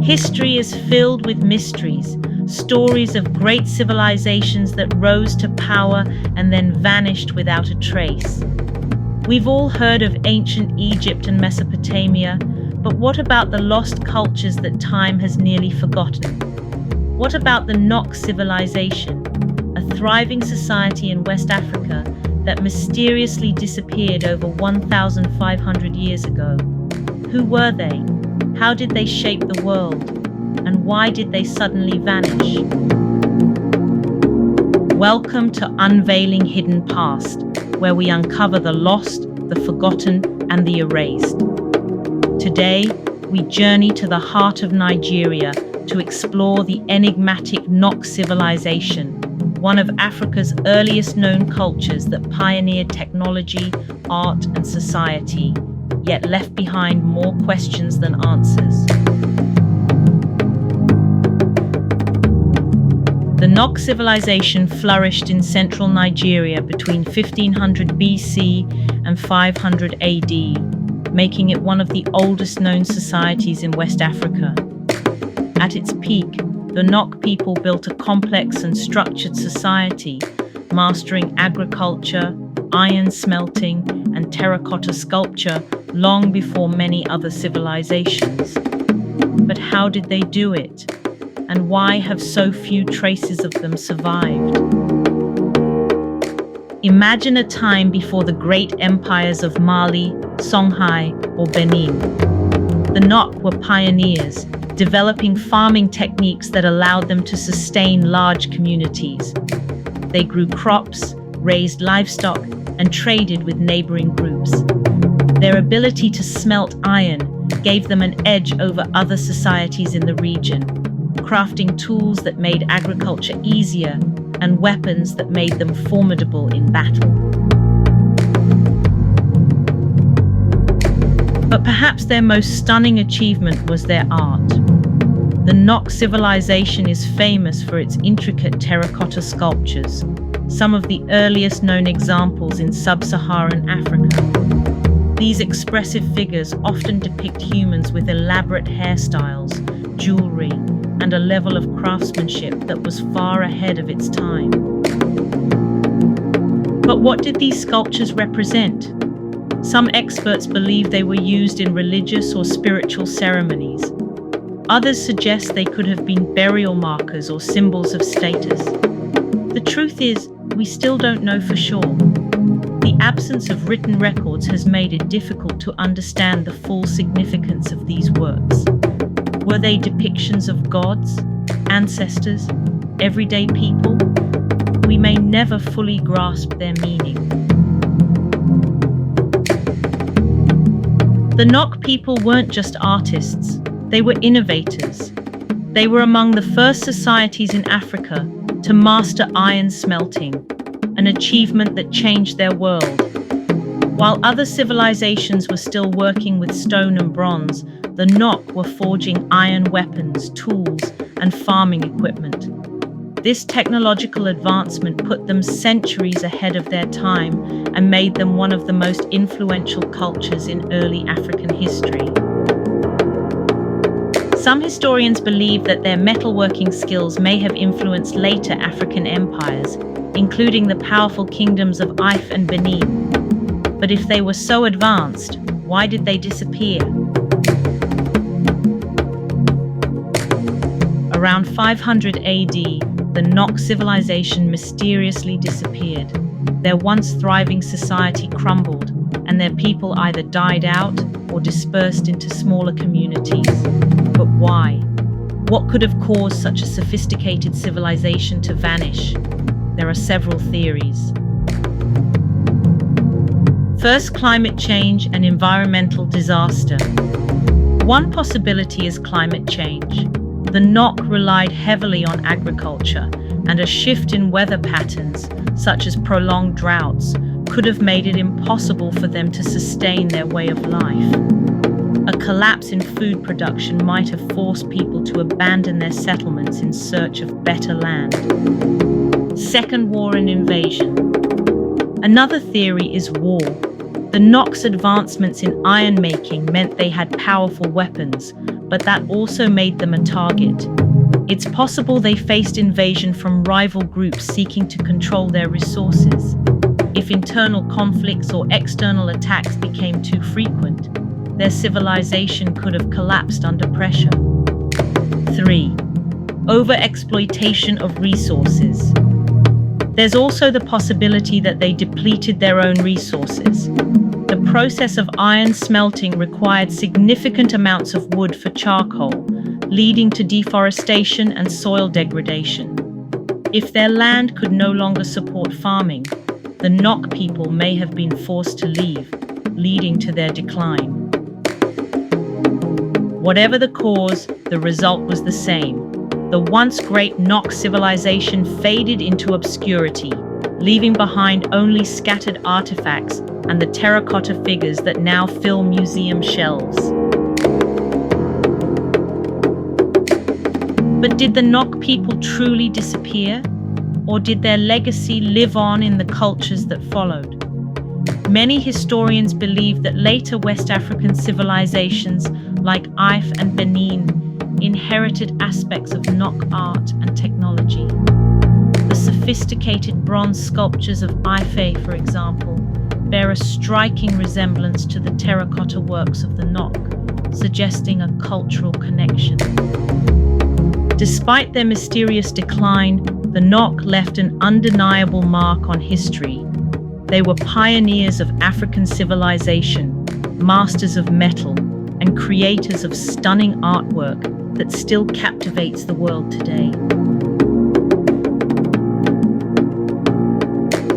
History is filled with mysteries, stories of great civilizations that rose to power and then vanished without a trace. We've all heard of ancient Egypt and Mesopotamia, but what about the lost cultures that time has nearly forgotten? What about the Nok Civilization, a thriving society in West Africa that mysteriously disappeared over 1,500 years ago? Who were they? How did they shape the world? And why did they suddenly vanish? Welcome to Unveiling Hidden Past, where we uncover the lost, the forgotten, and the erased. Today, we journey to the heart of Nigeria to explore the enigmatic Nok Civilization, one of Africa's earliest known cultures that pioneered technology, art, and society, yet left behind more questions than answers. The Nok Civilization flourished in central Nigeria between 1500 BC and 500 AD, making it one of the oldest known societies in West Africa. At its peak, the Nok people built a complex and structured society, mastering agriculture, iron-smelting, and terracotta sculpture long before many other civilizations. But how did they do it? And why have so few traces of them survived? Imagine a time before the great empires of Mali, Songhai, or Benin. The Nok were pioneers, developing farming techniques that allowed them to sustain large communities. They grew crops, raised livestock, and traded with neighboring groups. Their ability to smelt iron gave them an edge over other societies in the region, crafting tools that made agriculture easier and weapons that made them formidable in battle. But perhaps their most stunning achievement was their art. The Nok Civilization is famous for its intricate terracotta sculptures, some of the earliest known examples in sub-Saharan Africa. These expressive figures often depict humans with elaborate hairstyles, jewelry, and a level of craftsmanship that was far ahead of its time. But what did these sculptures represent? Some experts believe they were used in religious or spiritual ceremonies. Others suggest they could have been burial markers or symbols of status. The truth is, we still don't know for sure. The absence of written records has made it difficult to understand the full significance of these works. Were they depictions of gods, ancestors, everyday people? We may never fully grasp their meaning. The Nok people weren't just artists, they were innovators. They were among the first societies in Africa to master iron smelting, an achievement that changed their world. While other civilizations were still working with stone and bronze, the Nok were forging iron weapons, tools, and farming equipment. This technological advancement put them centuries ahead of their time and made them one of the most influential cultures in early African history. Some historians believe that their metalworking skills may have influenced later African empires, including the powerful kingdoms of If and Benin. But if they were so advanced, why did they disappear? Around 500 AD, the Nok Civilization mysteriously disappeared. Their once thriving society crumbled, and their people either died out or dispersed into smaller communities. But why? What could have caused such a sophisticated civilization to vanish? There are several theories. First, climate change and environmental disaster. One possibility is climate change. The Nok relied heavily on agriculture, and a shift in weather patterns, such as prolonged droughts, could have made it impossible for them to sustain their way of life. A collapse in food production might have forced people to abandon their settlements in search of better land. Second, war and invasion. Another theory is war. The Nok's advancements in iron making meant they had powerful weapons, but that also made them a target. It's possible they faced invasion from rival groups seeking to control their resources. If internal conflicts or external attacks became too frequent, their civilization could have collapsed under pressure. 3. Overexploitation of resources. There's also the possibility that they depleted their own resources. The process of iron smelting required significant amounts of wood for charcoal, leading to deforestation and soil degradation. If their land could no longer support farming, the Nok people may have been forced to leave, leading to their decline. Whatever the cause, the result was the same. The once great Nok civilization faded into obscurity, leaving behind only scattered artifacts and the terracotta figures that now fill museum shelves. But did the Nok people truly disappear? Or did their legacy live on in the cultures that followed? Many historians believe that later West African civilizations like Ife and Benin inherited aspects of Nok art and technology. The sophisticated bronze sculptures of Ife, for example, bear a striking resemblance to the terracotta works of the Nok, suggesting a cultural connection. Despite their mysterious decline, the Nok left an undeniable mark on history. They were pioneers of African civilization, masters of metal, and creators of stunning artwork that still captivates the world today.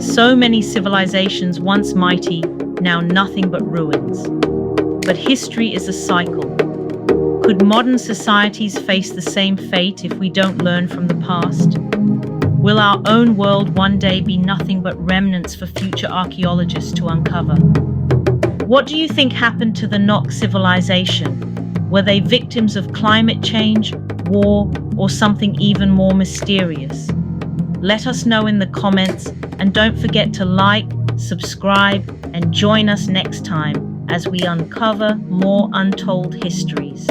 So many civilizations, once mighty, now nothing but ruins. But history is a cycle. Could modern societies face the same fate if we don't learn from the past? Will our own world one day be nothing but remnants for future archaeologists to uncover? What do you think happened to the Nok civilization? Were they victims of climate change, war, or something even more mysterious? Let us know in the comments, and don't forget to like, subscribe, and join us next time as we uncover more untold histories.